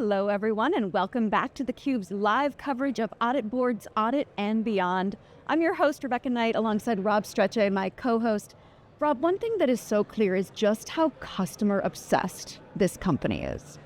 Hello, everyone, and welcome back to theCUBE's live coverage of AuditBoard's Audit and Beyond. I'm your host, Rebecca Knight, alongside Rob Strechay, my co-host. Rob, one thing that is so clear is just how customer-obsessed this company is.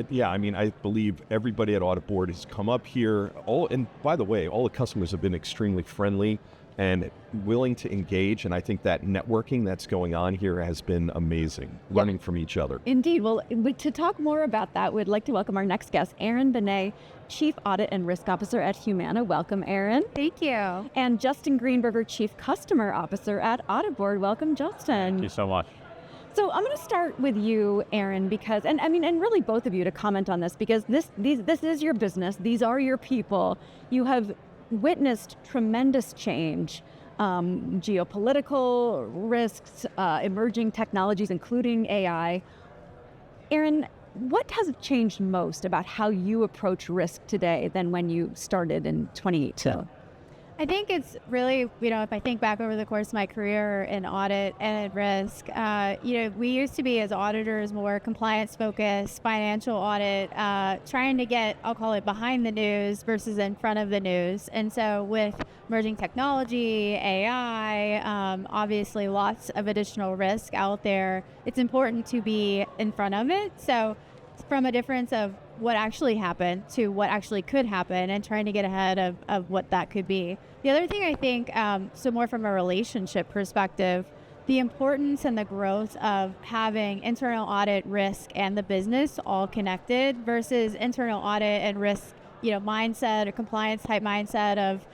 Yeah. I mean, I believe everybody at AuditBoard has come up here. And by the way, all the customers have been extremely friendly and willing to engage. And I think that networking that's going on here has been amazing, learning from each other. Indeed. Well, to talk more about that, we'd like to welcome our next guest, Erin Banet, Chief Audit and Risk Officer at Humana. Welcome, Erin. Thank you. And Justin Greenberger, Chief Customer Officer at AuditBoard. Welcome, Justin. Thank you so much. So I'm going to start with you, Erin, because, and really both of you to comment on this, because this is your business. These are your people. You have witnessed tremendous change, geopolitical risks, emerging technologies, including AI. Erin, what has changed most about how you approach risk today than when you started in 2018? I think it's really, if I think back over the course of my career in audit and risk, we used to be as auditors more compliance focused, financial audit, trying to get, I'll call it behind the news versus in front of the news. And so with emerging technology, AI, obviously lots of additional risk out there, it's important to be in front of it. So from a difference of what actually happened to what actually could happen and trying to get ahead of what that could be. The other thing I think, so more from a relationship perspective, the importance and the growth of having internal audit, risk, and the business all connected versus internal audit and risk, mindset or compliance type mindset of,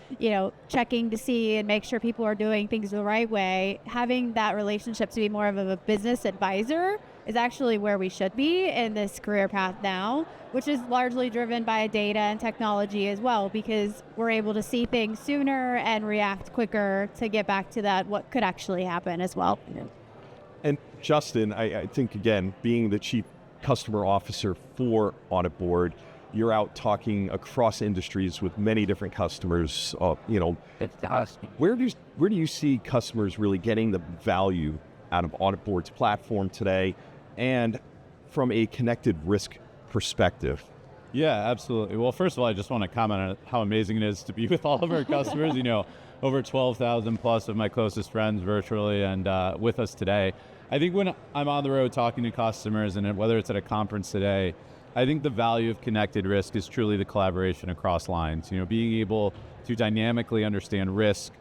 checking to see and make sure people are doing things the right way. Having that relationship to be more of a business advisor is actually where we should be in this career path now, which is largely driven by data and technology as well, because we're able to see things sooner and react quicker to get back to that, what could actually happen as well. And Justin, I think, again, being the Chief Customer Officer for AuditBoard, you're out talking across industries with many different customers. Where do you see customers really getting the value out of AuditBoard's platform today, and from a connected risk perspective? Yeah, absolutely. Well, first of all, I just want to comment on how amazing it is to be with all of our customers. Over 12,000 plus of my closest friends virtually and with us today. I think when I'm on the road talking to customers, and whether it's at a conference today, I think the value of connected risk is truly the collaboration across lines. Being able to dynamically understand risk,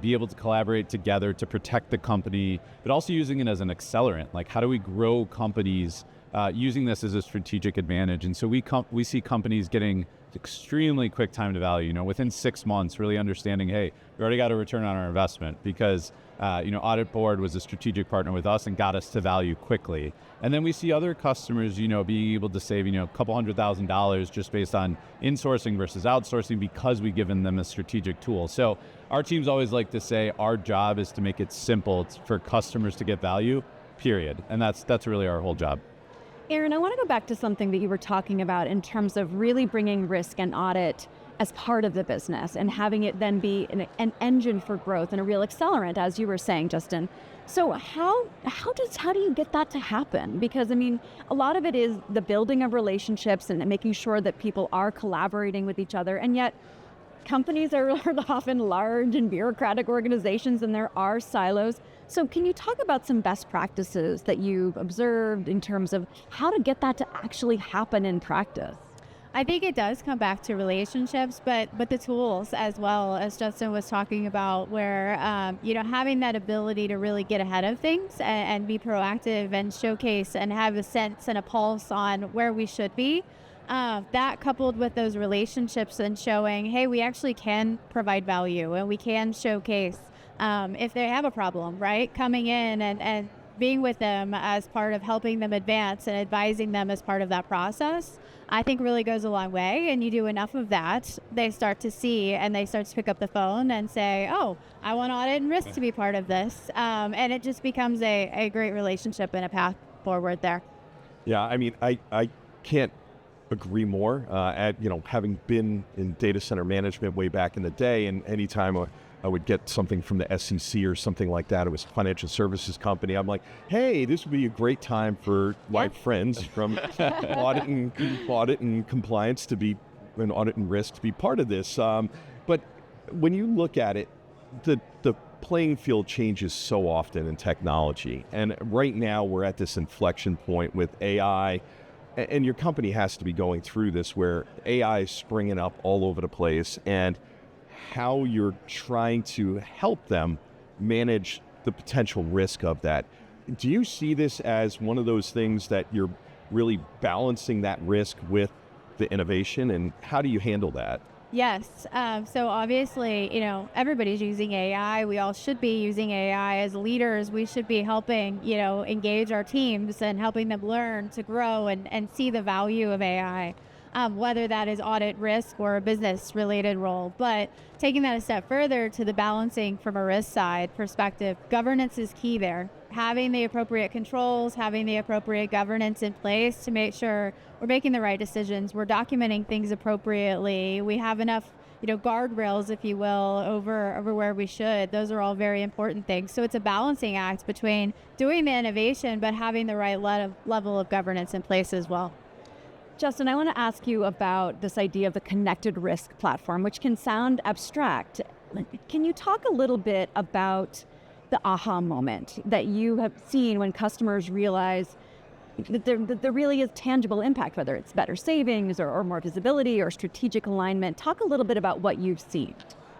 be able to collaborate together to protect the company, but also using it as an accelerant. Like, how do we grow companies using this as a strategic advantage? And so we see companies getting extremely quick time to value, within 6 months, really understanding, hey, we already got a return on our investment because, AuditBoard was a strategic partner with us and got us to value quickly. And then we see other customers, being able to save, a couple $100,000 just based on insourcing versus outsourcing because we've given them a strategic tool. So our teams always like to say our job is to make it simple for customers to get value, period. And that's really our whole job. Erin, I want to go back to something that you were talking about in terms of really bringing risk and audit as part of the business and having it then be an engine for growth and a real accelerant, as you were saying, Justin. So how do you get that to happen? Because, a lot of it is the building of relationships and making sure that people are collaborating with each other. And yet companies are often large and bureaucratic organizations, and there are silos. So can you talk about some best practices that you've observed in terms of how to get that to actually happen in practice? I think it does come back to relationships, but the tools as well, as Justin was talking about, where, having that ability to really get ahead of things and be proactive and showcase and have a sense and a pulse on where we should be. That coupled with those relationships and showing, hey, we actually can provide value and we can showcase if they have a problem, right? Coming in and being with them as part of helping them advance and advising them as part of that process, I think really goes a long way. And you do enough of that, they start to see and they start to pick up the phone and say, oh, I want audit and risk to be part of this. And it just becomes a great relationship and a path forward there. Yeah, I can't agree more. Having been in data center management way back in the day, and anytime I would get something from the SEC or something like that. It was a financial services company. I'm like, hey, this would be a great time for my friends from audit and compliance to be, and audit and risk to be part of this. But when you look at it, the playing field changes so often in technology. And right now we're at this inflection point with AI, and your company has to be going through this where AI is springing up all over the place, and how you're trying to help them manage the potential risk of that. Do you see this as one of those things that you're really balancing that risk with the innovation, and how do you handle that? Yes. So obviously, everybody's using AI. We all should be using AI. As leaders, we should be helping, engage our teams and helping them learn to grow and see the value of AI, whether that is audit risk or a business related role. But taking that a step further to the balancing from a risk side perspective, governance is key there. Having the appropriate controls, having the appropriate governance in place to make sure we're making the right decisions, we're documenting things appropriately, we have enough, guardrails, if you will, over where we should. Those are all very important things. So it's a balancing act between doing the innovation, but having the right level of governance in place as well. Justin, I want to ask you about this idea of the connected risk platform, which can sound abstract. Can you talk a little bit about the aha moment that you have seen when customers realize that there really is tangible impact, whether it's better savings or more visibility or strategic alignment? Talk a little bit about what you've seen.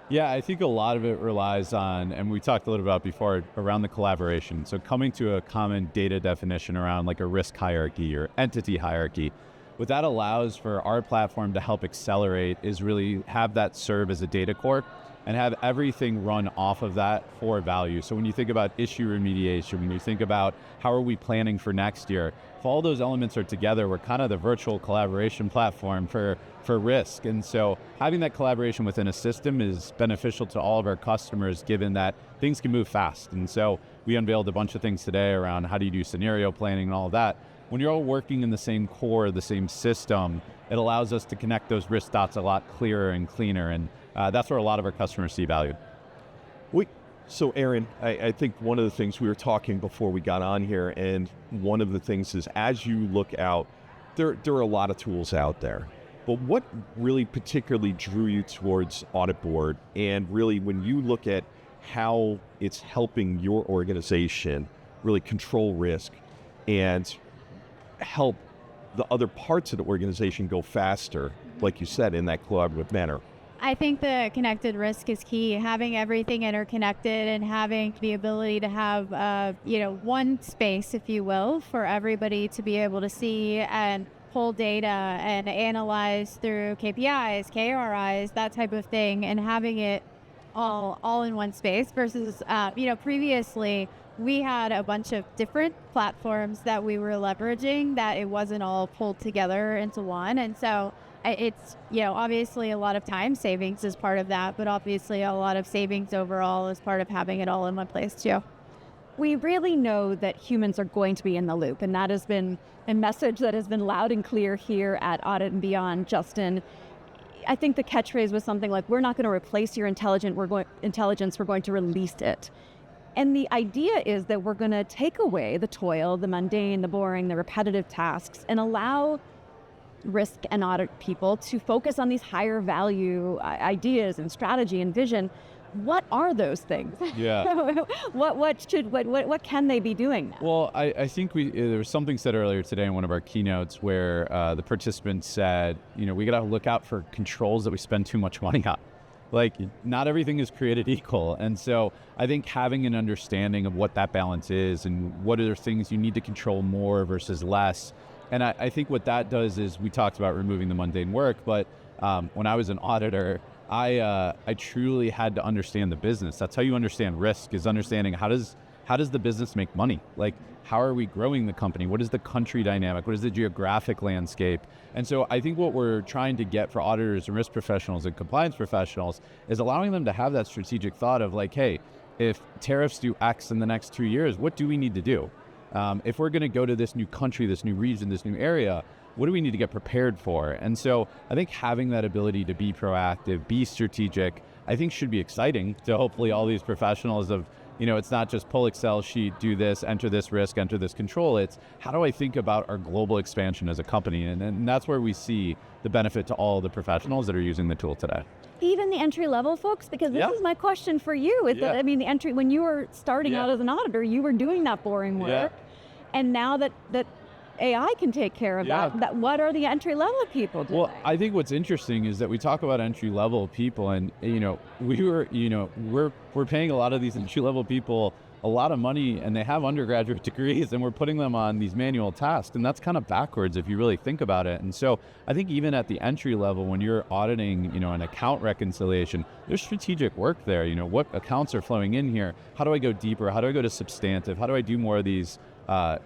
Yeah, I think a lot of it relies on, and we talked a little about before, around the collaboration. So coming to a common data definition around like a risk hierarchy or entity hierarchy. What that allows for our platform to help accelerate is really have that serve as a data core and have everything run off of that for value. So when you think about issue remediation, when you think about how are we planning for next year, if all those elements are together, we're kind of the virtual collaboration platform for risk. And so having that collaboration within a system is beneficial to all of our customers, given that things can move fast. And so we unveiled a bunch of things today around how do you do scenario planning and all of that. When you're all working in the same core, the same system, it allows us to connect those risk dots a lot clearer and cleaner. And that's where a lot of our customers see value. So Erin, I think one of the things we were talking before we got on here, and one of the things is as you look out, there are a lot of tools out there. But what really particularly drew you towards AuditBoard, and really when you look at how it's helping your organization really control risk and help the other parts of the organization go faster, like you said, in that collaborative manner? I think the connected risk is key. Having everything interconnected and having the ability to have, one space, if you will, for everybody to be able to see and pull data and analyze through KPIs, KRIs, that type of thing, and having it all in one space versus, previously we had a bunch of different platforms that we were leveraging that it wasn't all pulled together into one. And so it's, obviously a lot of time savings is part of that, but obviously a lot of savings overall is part of having it all in one place too. We really know that humans are going to be in the loop, and that has been a message that has been loud and clear here at Audit Beyond. Justin, I think the catchphrase was something like, we're not going to replace your intelligence, we're going to release it. And the idea is that we're going to take away the toil, the mundane, the boring, the repetitive tasks, and allow risk and audit people to focus on these higher value ideas and strategy and vision. What are those things? Yeah. What can they be doing now? Well, I think there was something said earlier today in one of our keynotes where the participants said, we got to look out for controls that we spend too much money on. Like, not everything is created equal. And so I think having an understanding of what that balance is and what are things you need to control more versus less. And I think what that does is, we talked about removing the mundane work, but when I was an auditor, I truly had to understand the business. That's how you understand risk, is understanding how does the business make money? Like, how are we growing the company? What is the country dynamic? What is the geographic landscape? And so I think what we're trying to get for auditors and risk professionals and compliance professionals is allowing them to have that strategic thought of like, hey, if tariffs do X in the next 2 years, what do we need to do? If we're going to go to this new country, this new region, this new area, what do we need to get prepared for? And so I think having that ability to be proactive, be strategic, I think should be exciting to hopefully all these professionals of, it's not just pull Excel sheet, do this, enter this risk, enter this control. It's how do I think about our global expansion as a company? And that's where we see the benefit to all the professionals that are using the tool today. Even the entry-level folks, because this is my question for you. Is that, the entry, when you were starting out as an auditor, you were doing that boring work. And now that AI can take care of that, what are the entry-level people doing? Well, I think what's interesting is that we talk about entry-level people, and we're paying a lot of these entry-level people a lot of money, and they have undergraduate degrees, and we're putting them on these manual tasks, and that's kind of backwards if you really think about it. And so I think even at the entry level, when you're auditing, an account reconciliation, there's strategic work there. What accounts are flowing in here? How do I go deeper? How do I go to substantive? How do I do more of these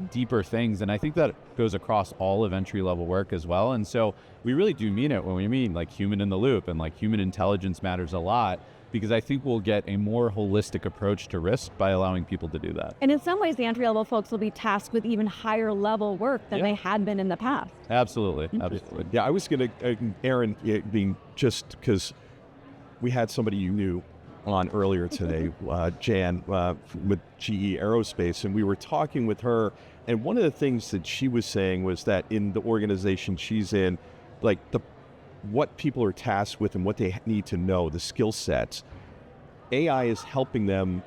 deeper things? And I think that goes across all of entry-level work as well. And so we really do mean it when we mean like human in the loop, and like human intelligence matters a lot, because I think we'll get a more holistic approach to risk by allowing people to do that. And in some ways, the entry-level folks will be tasked with even higher level work than they had been in the past. Absolutely, absolutely. Yeah, I was going to, Erin, being just because we had somebody you knew on earlier today, Jan, with GE Aerospace, and we were talking with her, and one of the things that she was saying was that in the organization she's in, like what people are tasked with and what they need to know, the skill sets, AI is helping them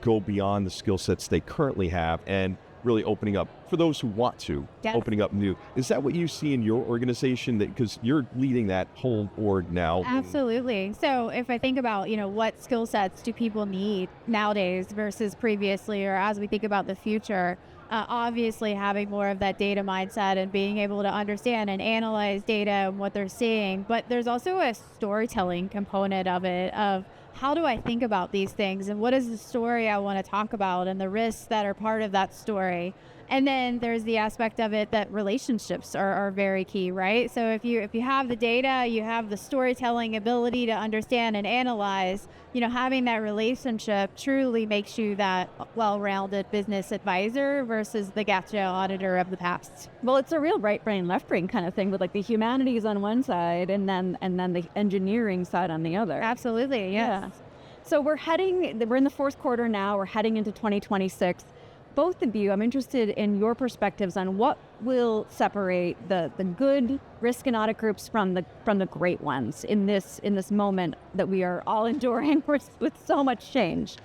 go beyond the skill sets they currently have and really opening up for those who want to, opening up new. Is that what you see in your organization? That because you're leading that whole org now? Absolutely. So if I think about, what skill sets do people need nowadays versus previously, or as we think about the future, obviously having more of that data mindset and being able to understand and analyze data and what they're seeing. But there's also a storytelling component of it, of how do I think about these things and what is the story I want to talk about and the risks that are part of that story. And then there's the aspect of it that relationships are very key, right? So if you have the data, you have the storytelling ability to understand and analyze, having that relationship truly makes you that well-rounded business advisor versus the gotcha auditor of the past. Well, it's a real right brain, left brain kind of thing with like the humanities on one side and then the engineering side on the other. Absolutely, yes. Yeah. So we're in the fourth quarter now, we're heading into 2026. Both of you, I'm interested in your perspectives on what will separate the good risk and audit groups from the great ones in this moment that we are all enduring with so much change.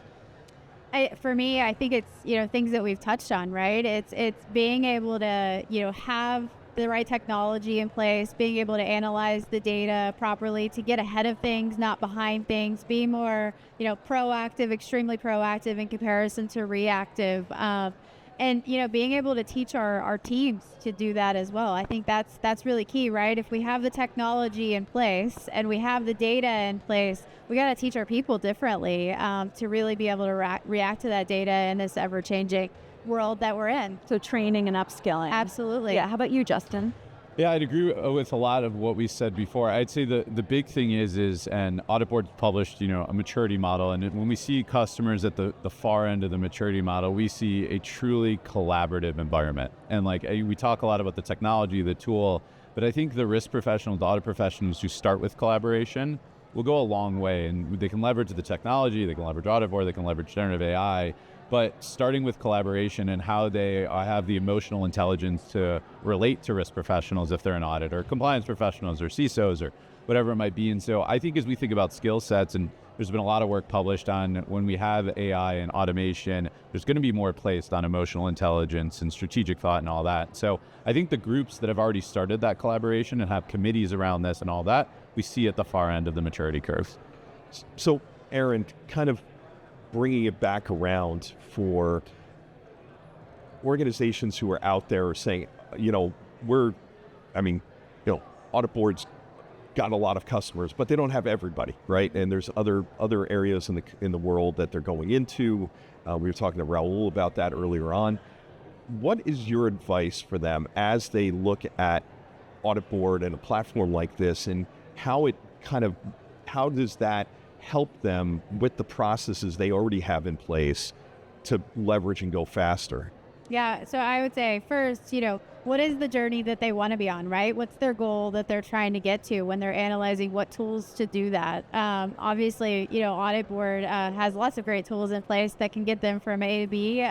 For me, I think it's things that we've touched on, right? It's being able to have the right technology in place, being able to analyze the data properly to get ahead of things, not behind things, be more, proactive, extremely proactive in comparison to reactive. And, being able to teach our teams to do that as well. I think that's really key, right? If we have the technology in place and we have the data in place, we got to teach our people differently to really be able to react to that data in this ever-changing world that we're in. So training and upskilling. Absolutely. Yeah. How about you, Justin? Yeah, I'd agree with a lot of what we said before. I'd say the big thing is and AuditBoard published, a maturity model. And when we see customers at the far end of the maturity model, we see a truly collaborative environment. And we talk a lot about the technology, the tool, but I think the risk professionals, the audit professionals who start with collaboration will go a long way. And they can leverage the technology, they can leverage AuditBoard, they can leverage generative AI. But starting with collaboration and how they have the emotional intelligence to relate to risk professionals if they're an audit, or compliance professionals or CISOs or whatever it might be. And so I think as we think about skill sets, and there's been a lot of work published on when we have AI and automation, there's going to be more placed on emotional intelligence and strategic thought and all that. So I think the groups that have already started that collaboration and have committees around this and all that, we see at the far end of the maturity curve. So Erin, kind of bringing it back around for organizations who are out there saying, AuditBoard's got a lot of customers, but they don't have everybody, right? And there's other areas in the world that they're going into. We were talking to Raul about that earlier on. What is your advice for them as they look at AuditBoard and a platform like this, and how does that help them with the processes they already have in place to leverage and go faster? Yeah, so I would say first, what is the journey that they want to be on, right? What's their goal that they're trying to get to when they're analyzing what tools to do that? Obviously, AuditBoard has lots of great tools in place that can get them from A to B,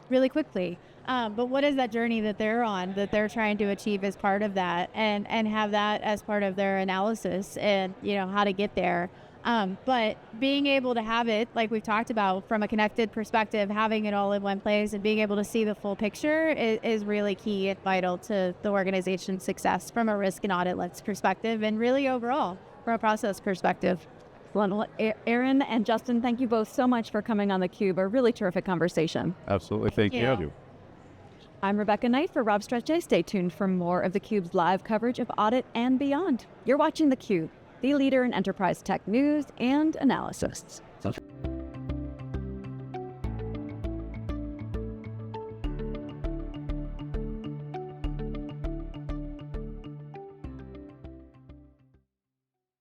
really quickly. But what is that journey that they're on that they're trying to achieve as part of that, and have that as part of their analysis and, how to get there. But being able to have it, like we've talked about, from a connected perspective, having it all in one place and being able to see the full picture is really key and vital to the organization's success from a risk and audit lens perspective, and really overall from a process perspective. Well, Erin and Justin, thank you both so much for coming on theCUBE. A really terrific conversation. Absolutely, thank you. I'm Rebecca Knight for Rob Strechay. Stay tuned for more of theCUBE's live coverage of Audit and Beyond. You're watching theCUBE, the leader in enterprise tech news and analysis.